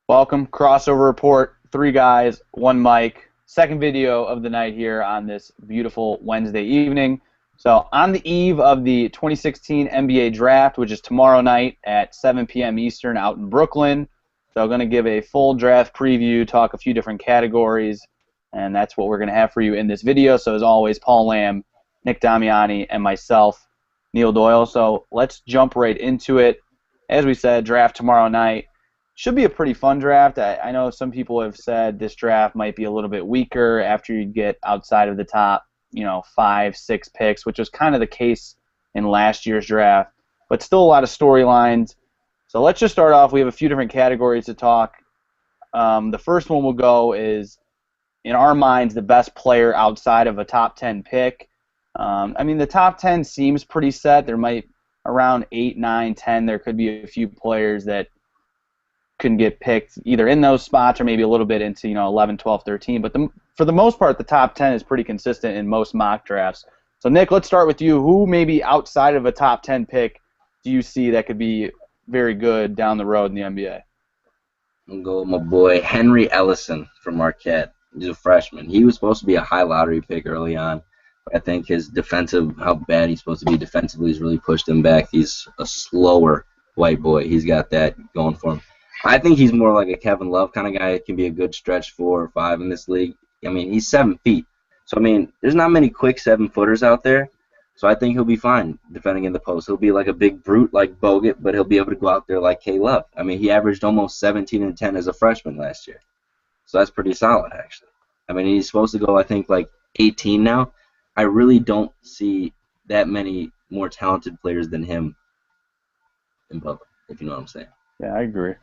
Welcome, Crossover Report. Three guys, one mic. Second video of the night here on this beautiful Wednesday evening. So, on the eve of the 2016 NBA Draft, which is tomorrow night at 7 p.m. Eastern out in Brooklyn. So, I'm going to give a full draft preview, talk a few different categories, and that's what we're going to have for you in this video. So, as always, Paul Lamb, Nick Damiani, and myself, Neil Doyle. So, let's jump right into it. As we said, draft tomorrow night. Should be a pretty fun draft. I know some people have said this draft might be a little bit weaker after you get outside of the top, 5, 6 picks, which was kind of the case in last year's draft. But still a lot of storylines. So let's just start off. We have a few different categories to talk. The first one we'll go is, in our minds, the best player outside of a top 10 pick. The top 10 seems pretty set. There might, around 8, 9, 10, there could be a few players that can get picked either in those spots or maybe a little bit into 11, 12, 13. But for the most part, the top 10 is pretty consistent in most mock drafts. So Nick, let's start with you. Who maybe outside of a top 10 pick do you see that could be very good down the road in the NBA? I'm going to go with my boy Henry Ellison from Marquette. He's a freshman. He was supposed to be a high lottery pick early on. But I think his how bad he's supposed to be defensively has really pushed him back. He's a slower white boy. He's got that going for him. I think he's more like a Kevin Love kind of guy that can be a good stretch 4 or 5 in this league. He's 7 feet. So, there's not many quick 7-footers out there. So I think he'll be fine defending in the post. He'll be like a big brute like Bogut, but he'll be able to go out there like K. Love. He averaged almost 17 and 10 as a freshman last year. So that's pretty solid, actually. He's supposed to go, I think, like 18 now. I really don't see that many more talented players than him in public, if you know what I'm saying. Yeah, I agree.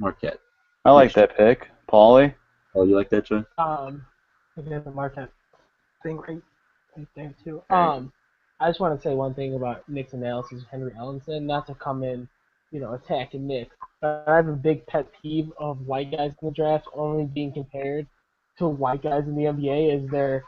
Marquette. I like that pick. Paulie? Oh, you like that, Troy? Again, the Marquette thing right there too. I just want to say one thing about Nick's analysis of Henry Ellison, not to come in, attacking Nick. But I have a big pet peeve of white guys in the draft only being compared to white guys in the NBA. Is there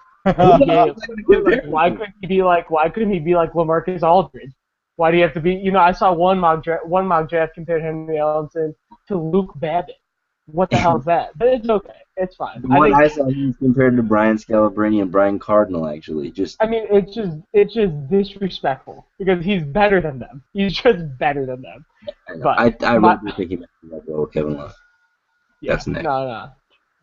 why couldn't he be like LaMarcus Aldridge? Why do you have to be? I saw one mock draft compared Henry Ellison to Luke Babbitt. What the hell is that? But it's okay. It's fine. I saw he was compared to Brian Scalabrine and Brian Cardinal, actually. It's just disrespectful because he's better than them. He's just better than them. I really do think he meant to go with Kevin Love. Yeah, that's next. No.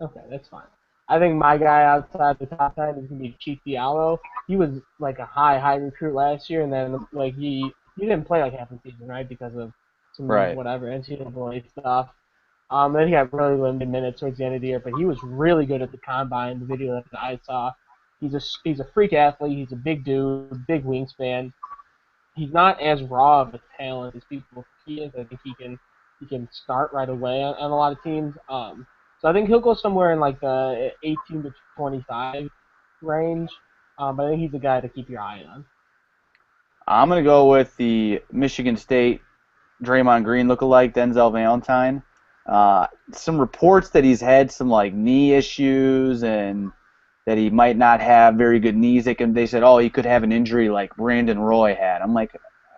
Okay, that's fine. I think my guy outside the top 10 is going to be Chief Diallo. He was like a high recruit last year, and then he didn't play like half the season, right, because of some whatever NCAA stuff. Then he got really limited minutes towards the end of the year, but he was really good at the combine. The video that I saw, he's a freak athlete. He's a big dude, big wingspan. He's not as raw of a talent as people think he is. I think he can start right away on a lot of teams. So I think he'll go somewhere in like the 18 to 25 range. But I think he's a guy to keep your eye on. I'm going to go with the Michigan State Draymond Green lookalike, Denzel Valentine. Some reports that he's had some knee issues and that he might not have very good knees. They said, he could have an injury like Brandon Roy had. I'm like,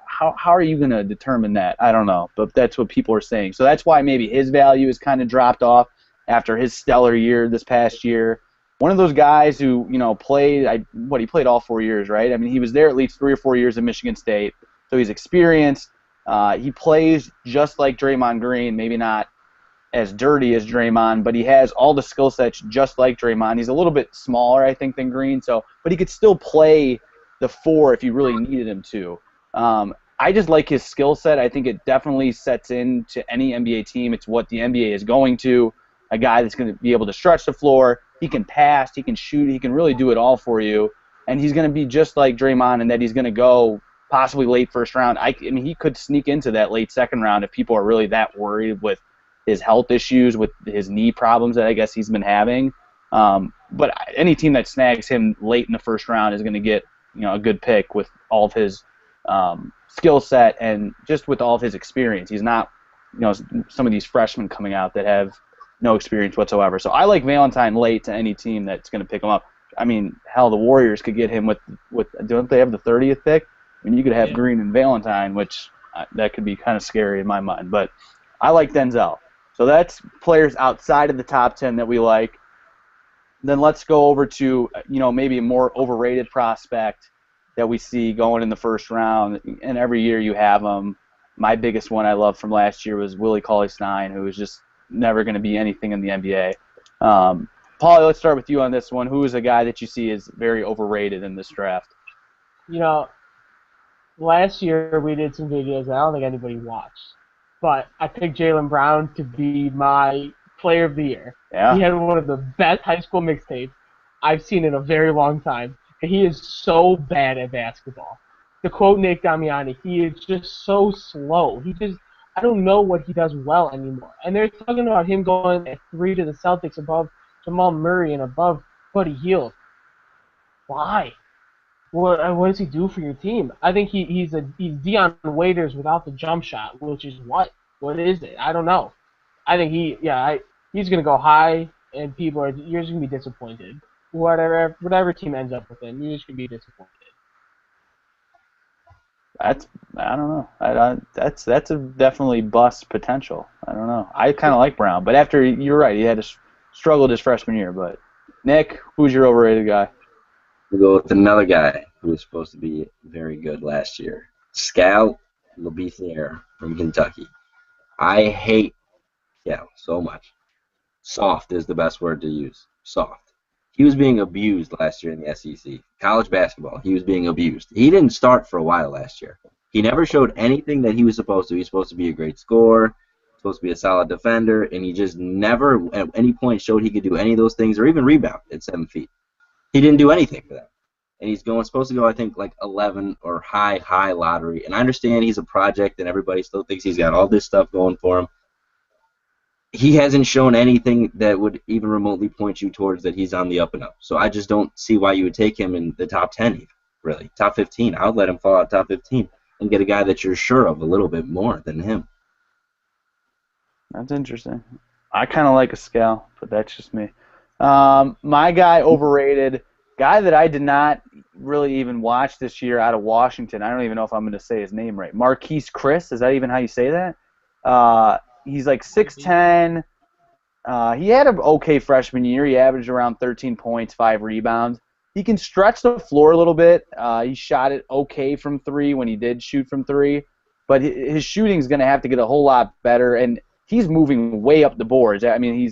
how are you going to determine that? I don't know, but that's what people are saying. So that's why maybe his value has kind of dropped off after his stellar year this past year. One of those guys who, played, he played all 4 years, right? He was there at least 3 or 4 years at Michigan State, so he's experienced. He plays just like Draymond Green, maybe not as dirty as Draymond, but he has all the skill sets just like Draymond. He's a little bit smaller, I think, than Green, but he could still play the 4 if you really needed him to. I just like his skill set. I think it definitely sets into any NBA team. It's what the NBA is going to. A guy that's going to be able to stretch the floor. He can pass. He can shoot. He can really do it all for you. And he's going to be just like Draymond in that he's going to go possibly late first round. He could sneak into that late second round if people are really that worried with his health issues, with his knee problems that I guess he's been having. But any team that snags him late in the first round is going to get a good pick with all of his skill set and just with all of his experience. He's not some of these freshmen coming out that have no experience whatsoever. So I like Valentine late to any team that's going to pick him up. Hell, the Warriors could get him with don't they have the 30th pick? You could have Green and Valentine, which that could be kind of scary in my mind. But I like Denzel. So that's players outside of the top 10 that we like. Then let's go over to, maybe a more overrated prospect that we see going in the first round. And every year you have them. My biggest one I loved from last year was Willie Cauley-Stein, who was just never going to be anything in the NBA. Paulie, let's start with you on this one. Who is a guy that you see is very overrated in this draft? Last year we did some videos that I don't think anybody watched, but I picked Jaylen Brown to be my player of the year. Yeah. He had one of the best high school mixtapes I've seen in a very long time, and he is so bad at basketball. To quote Nick Damiani, he is just so slow. I don't know what he does well anymore. And they're talking about him going at 3 to the Celtics above Jamal Murray and above Buddy Hield. Why? What does he do for your team? I think he's Deion Waiters without the jump shot, which is what? What is it? I don't know. I think he's gonna go high, and you're just gonna be disappointed. Whatever team ends up with him, you're just gonna be disappointed. I don't know. That's a definitely bust potential. I don't know. I kind of like Brown, but you're right, he had struggled his freshman year. But Nick, who's your overrated guy? We'll go with another guy who was supposed to be very good last year, Skal Labissiere from Kentucky. I hate Skal so much. Soft is the best word to use. Soft. He was being abused last year in the SEC. College basketball, he was being abused. He didn't start for a while last year. He never showed anything that he was supposed to. He was supposed to be a great scorer, supposed to be a solid defender, and he just never at any point showed he could do any of those things or even rebound at 7 feet. He didn't do anything for them. And he's supposed to go, I think, like 11 or high lottery. And I understand he's a project and everybody still thinks he's got all this stuff going for him. He hasn't shown anything that would even remotely point you towards that he's on the up and up. So I just don't see why you would take him in the top 10 even, really. Top 15. I would let him fall out top 15 and get a guy that you're sure of a little bit more than him. That's interesting. I kind of like a Skal, but that's just me. My guy overrated, guy that I did not really even watch this year out of Washington. I don't even know if I'm going to say his name right. Marquise Chriss, is that even how you say that? He's like 6'10". He had an okay freshman year. He averaged around 13 points, 5 rebounds. He can stretch the floor a little bit. He shot it okay from 3 when he did shoot from 3. But his shooting is going to have to get a whole lot better, and he's moving way up the boards. I mean, he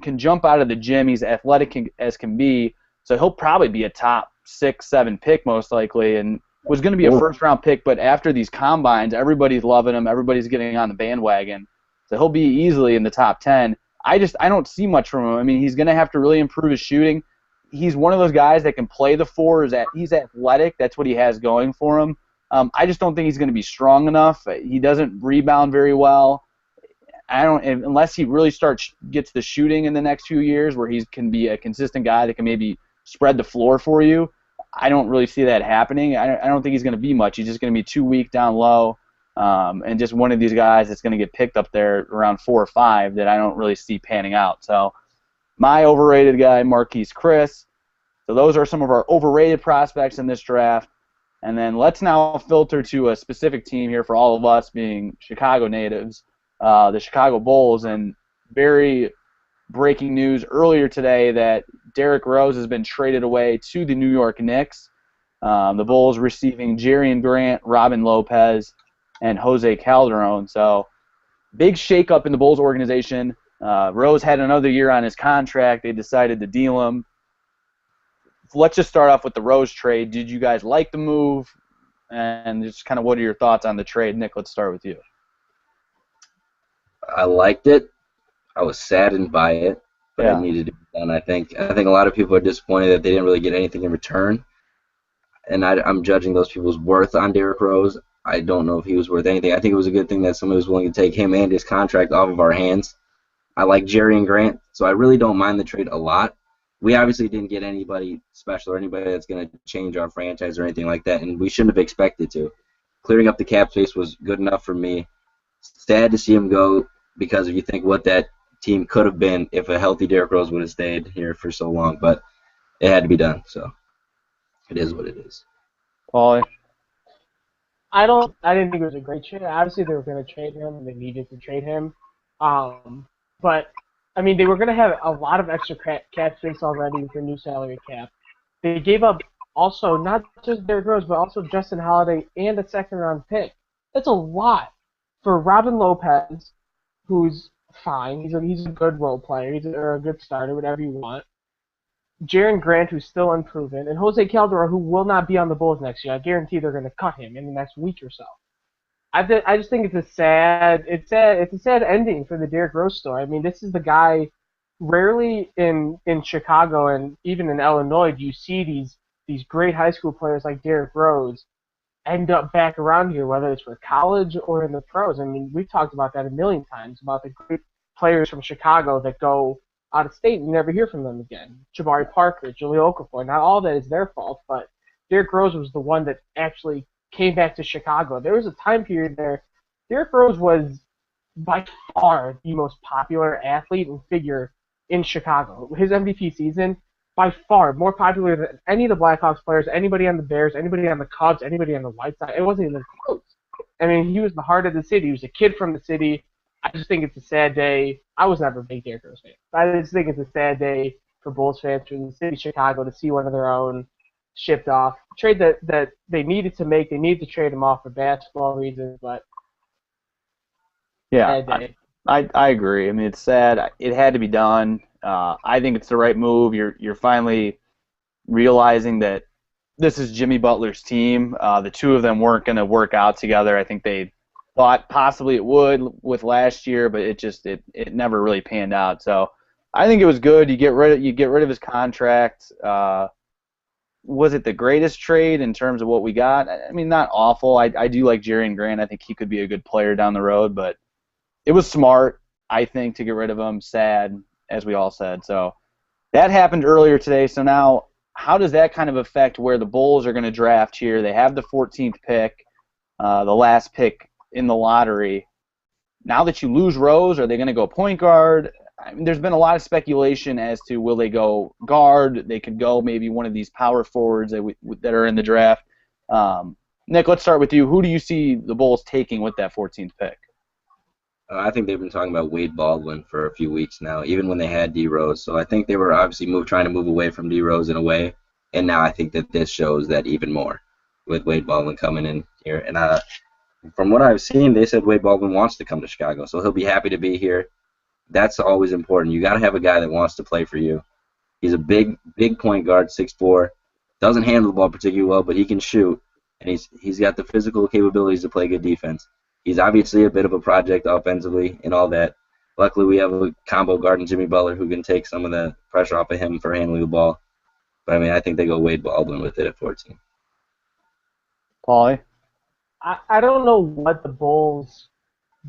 can jump out of the gym. He's athletic as can be. So he'll probably be a top 6, 7 pick most likely, and was going to be a first-round pick. But after these combines, everybody's loving him. Everybody's getting on the bandwagon. So he'll be easily in the top 10. I don't see much from him. I mean, he's going to have to really improve his shooting. He's one of those guys that can play the 4. He's athletic. That's what he has going for him. I just don't think he's going to be strong enough. He doesn't rebound very well. Unless he really gets the shooting in the next few years where he can be a consistent guy that can maybe spread the floor for you. I don't really see that happening. I don't think he's going to be much. He's just going to be too weak down low. And just one of these guys that's going to get picked up there around 4 or 5 that I don't really see panning out. So my overrated guy, Marquise Chriss. So those are some of our overrated prospects in this draft. And then let's now filter to a specific team here for all of us being Chicago natives, the Chicago Bulls. And very breaking news earlier today that Derrick Rose has been traded away to the New York Knicks. The Bulls receiving Jerian Grant, Robin Lopez, and Jose Calderon. So big shakeup in the Bulls organization. Rose had another year on his contract. They decided to deal him. Let's just start off with the Rose trade. Did you guys like the move? And just kind of what are your thoughts on the trade? Nick, let's start with you. I liked it. I was saddened by it, but it needed to be done. I think a lot of people are disappointed that they didn't really get anything in return. And I'm judging those people's worth on Derrick Rose. I don't know if he was worth anything. I think it was a good thing that somebody was willing to take him and his contract off of our hands. I like Jerian Grant, so I really don't mind the trade a lot. We obviously didn't get anybody special or anybody that's going to change our franchise or anything like that, and we shouldn't have expected to. Clearing up the cap space was good enough for me. Sad to see him go because if you think what that team could have been if a healthy Derrick Rose would have stayed here for so long, but it had to be done, so it is what it is. Paulie? I didn't think it was a great trade. Obviously, they were going to trade him. They needed to trade him. But I mean, they were going to have a lot of extra cap space already with their new salary cap. They gave up also not just Derrick Rose, but also Justin Holiday and a second-round pick. That's a lot for Robin Lopez, who's fine. He's a good role player. Or a good starter, whatever you want. Jaren Grant, who's still unproven, and Jose Calderon, who will not be on the Bulls next year. I guarantee they're going to cut him in the next week or so. I just think it's a sad ending for the Derrick Rose story. I mean, this is the guy. Rarely in Chicago and even in Illinois do you see these great high school players like Derrick Rose end up back around here, whether it's for college or in the pros. I mean, we've talked about that a million times about the great players from Chicago that go out of state and you never hear from them again. Jabari Parker, Jahlil Okafor. Not all that is their fault, but Derrick Rose was the one that actually came back to Chicago. There was a time period there. Derrick Rose was by far the most popular athlete and figure in Chicago. His MVP season, by far, more popular than any of the Blackhawks players, anybody on the Bears, anybody on the Cubs, anybody on the White Sox. It wasn't even close. I mean, he was the heart of the city. He was a kid from the city. I just think it's a sad day. I was never a big Derrick Rose fan. I just think it's a sad day for Bulls fans from the city of Chicago to see one of their own shipped off. Trade that they needed to make. They needed to trade him off for basketball reasons, but yeah, sad day. I agree. I mean, it's sad. It had to be done. I think it's the right move. You're finally realizing that this is Jimmy Butler's team. The two of them weren't going to work out together. I think they thought possibly it would with last year, but it never really panned out. So I think it was good. You get rid of his contract. Was it the greatest trade in terms of what we got? I mean, not awful. I do like Jaren Grant. I think he could be a good player down the road, but it was smart, I think, to get rid of him. Sad, as we all said. So that happened earlier today. So now, how does that kind of affect where the Bulls are going to draft here? They have the 14th pick, the last pick in the lottery. Now that you lose Rose, are they going to go point guard? I mean, there's been a lot of speculation as to will they go guard. They could go maybe one of these power forwards that are in the draft. Nick, let's start with you. Who do you see the Bulls taking with that 14th pick? I think they've been talking about Wade Baldwin for a few weeks now, even when they had D Rose. So I think they were obviously trying to move away from D Rose in a way, and now I think that this shows that even more with Wade Baldwin coming in here. And from what I've seen, they said Wade Baldwin wants to come to Chicago, so he'll be happy to be here. That's always important. You got to have a guy that wants to play for you. He's a big point guard, 6'4", doesn't handle the ball particularly well, but he can shoot, and he's got the physical capabilities to play good defense. He's obviously a bit of a project offensively and all that. Luckily, we have a combo guard in Jimmy Butler who can take some of the pressure off of him for handling the ball. But, I mean, I think they go Wade Baldwin with it at 14. Paulie? I don't know what the Bulls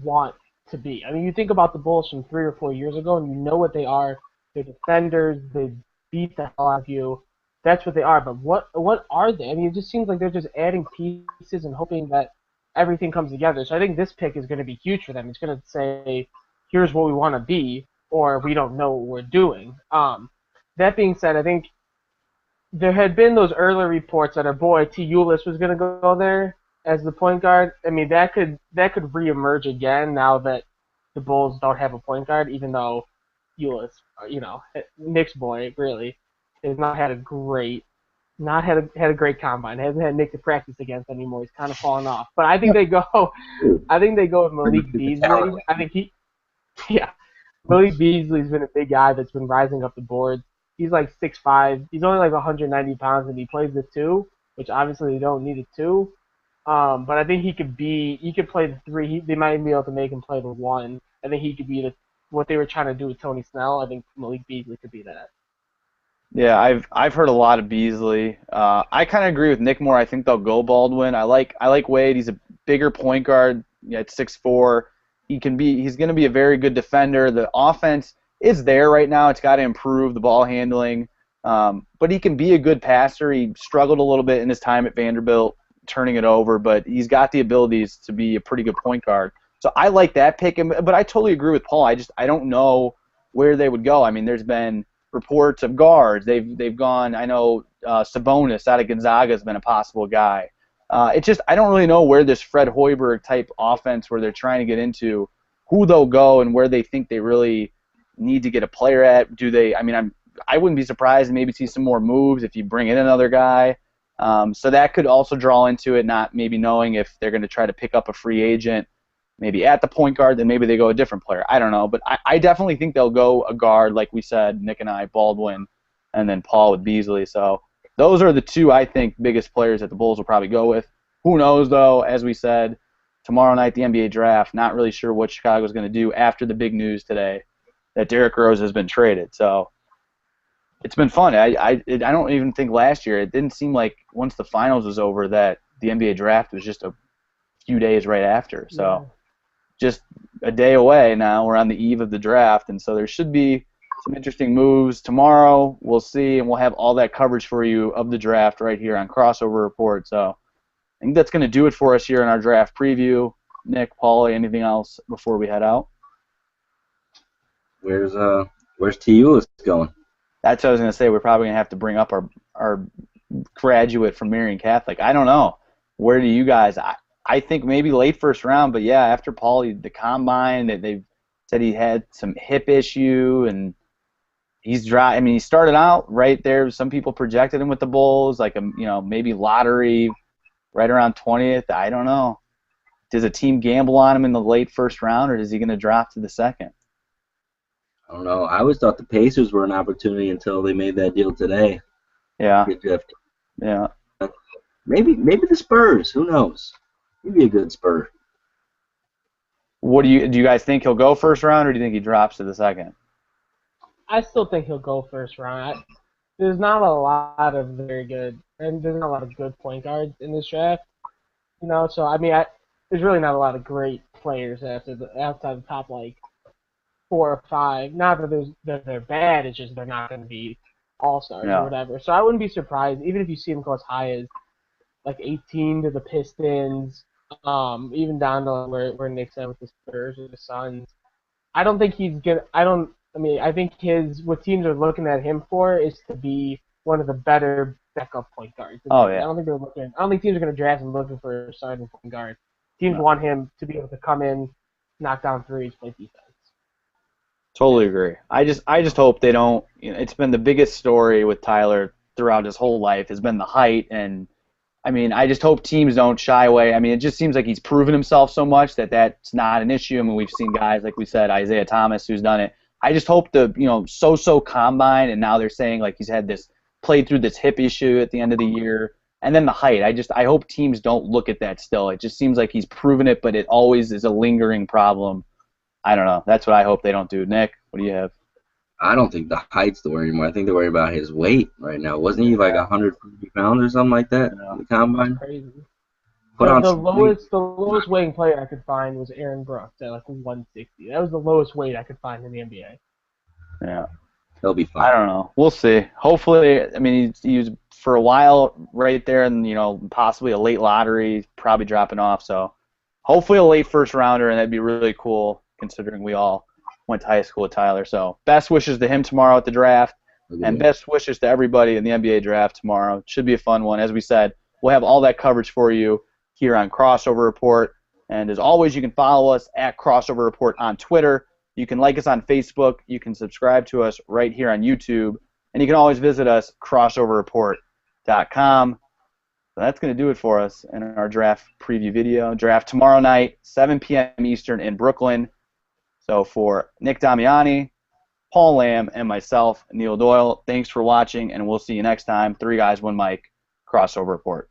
want to be. I mean, you think about the Bulls from 3 or 4 years ago, and you know what they are. They're defenders. They beat the hell out of you. That's what they are. But what are they? I mean, it just seems like they're just adding pieces and hoping that everything comes together. So I think this pick is going to be huge for them. It's going to say, here's what we want to be, or we don't know what we're doing. That being said, I think there had been those earlier reports that our boy T. Ulis was going to go there as the point guard. I mean, that could reemerge again now that the Bulls don't have a point guard, even though Ulis, Nick's boy, really, has not had a great combine. Hasn't had Nick to practice against anymore. He's kind of fallen off. But I think they go with Malik Beasley. Malik Beasley's been a big guy that's been rising up the board. He's like 6'5". He's only like 190 pounds, and he plays the 2, which obviously they don't need a 2. But I think he could play the 3. They might be able to make him play the 1. I think he could be what they were trying to do with Tony Snell. I think Malik Beasley could be that. Yeah, I've heard a lot of Beasley. I kind of agree with Nick more. I think they'll go Baldwin. I like Wade. He's a bigger point guard at 6'4". He's going to be a very good defender. The offense is there right now. It's got to improve the ball handling. But he can be a good passer. He struggled a little bit in his time at Vanderbilt, turning it over, but he's got the abilities to be a pretty good point guard. So I like that pick. But I totally agree with Paul. I don't know where they would go. I mean, there's been reports of guards. They've gone. I know Sabonis out of Gonzaga has been a possible guy. It's just I don't really know where this Fred Hoiberg type offense where they're trying to get into, who they'll go and where they think they really need to get a player at? Do they? I mean, I wouldn't be surprised to maybe see some more moves if you bring in another guy. So that could also draw into it, not maybe knowing if they're going to try to pick up a free agent, maybe at the point guard, then maybe they go a different player. I don't know, but I definitely think they'll go a guard, like we said, Nick and I, Baldwin, and then Paul with Beasley. So those are the two, I think, biggest players that the Bulls will probably go with. Who knows, though, as we said, tomorrow night, the NBA draft, not really sure what Chicago's going to do after the big news today that Derrick Rose has been traded. So it's been fun. I don't even think last year, it didn't seem like once the finals was over that the NBA draft was just a few days right after. So just a day away now. We're on the eve of the draft, and so there should be some interesting moves tomorrow. We'll see, and we'll have all that coverage for you of the draft right here on Crossover Report. So I think that's going to do it for us here in our draft preview. Nick, Paulie, anything else before we head out? Where's TU going? That's what I was going to say. We're probably going to have to bring up our graduate from Marian Catholic. I don't know. Where do you guys? I think maybe late first round, but yeah, after Paulie, the combine, they said he had some hip issue and he's dry. I mean, he started out right there. Some people projected him with the Bulls, like maybe lottery, right around 20th. I don't know. Does a team gamble on him in the late first round, or is he going to drop to the second? I don't know. I always thought the Pacers were an opportunity until they made that deal today. Yeah. Yeah. Maybe the Spurs. Who knows? Maybe a good Spur. What do you guys think he'll go first round, or do you think he drops to the second? I still think he'll go first round. There's not a lot of very good, and there's not a lot of good point guards in this draft. So I mean, there's really not a lot of great players outside the top like 4 or 5. Not that they're bad. It's just they're not going to be all-stars or whatever. So I wouldn't be surprised, even if you see them go as high as like 18 to the Pistons, even down to where Nick said with the Spurs or the Suns. I don't think he's gonna. I think what teams are looking at him for is to be one of the better backup point guards. I don't think teams are going to draft him looking for a starting point guard. Teams want him to be able to come in, knock down threes, play defense. Totally agree. I just hope they don't. It's been the biggest story with Tyler throughout his whole life has been the height, and I mean, I just hope teams don't shy away. I mean, it just seems like he's proven himself so much that that's not an issue. I mean, we've seen guys like we said, Isaiah Thomas, who's done it. I just hope the so combine, and now they're saying like he's had played through this hip issue at the end of the year, and then the height. I hope teams don't look at that still. It just seems like he's proven it, but it always is a lingering problem. I don't know. That's what I hope they don't do. Nick, what do you have? I don't think the height's the worry anymore. I think they're worried about his weight right now. Wasn't he like 150 pounds or something like that in the combine? Crazy. The lowest weighing player I could find was Aaron Brooks at like 160. That was the lowest weight I could find in the NBA. Yeah. He'll be fine. I don't know. We'll see. Hopefully, I mean, he was for a while right there, and possibly a late lottery, probably dropping off. So hopefully a late first rounder, and that'd be really cool considering we all went to high school with Tyler. So best wishes to him tomorrow at the draft, and best wishes to everybody in the NBA draft tomorrow. It should be a fun one. As we said, we'll have all that coverage for you here on Crossover Report. And as always, you can follow us at Crossover Report on Twitter. You can like us on Facebook. You can subscribe to us right here on YouTube. And you can always visit us, crossoverreport.com. So that's going to do it for us in our draft preview video. Draft tomorrow night, 7 p.m. Eastern in Brooklyn. So for Nick Damiani, Paul Lamb, and myself, Neil Doyle, thanks for watching, and we'll see you next time. 3 Guys, 1 Mic, Crossover Report.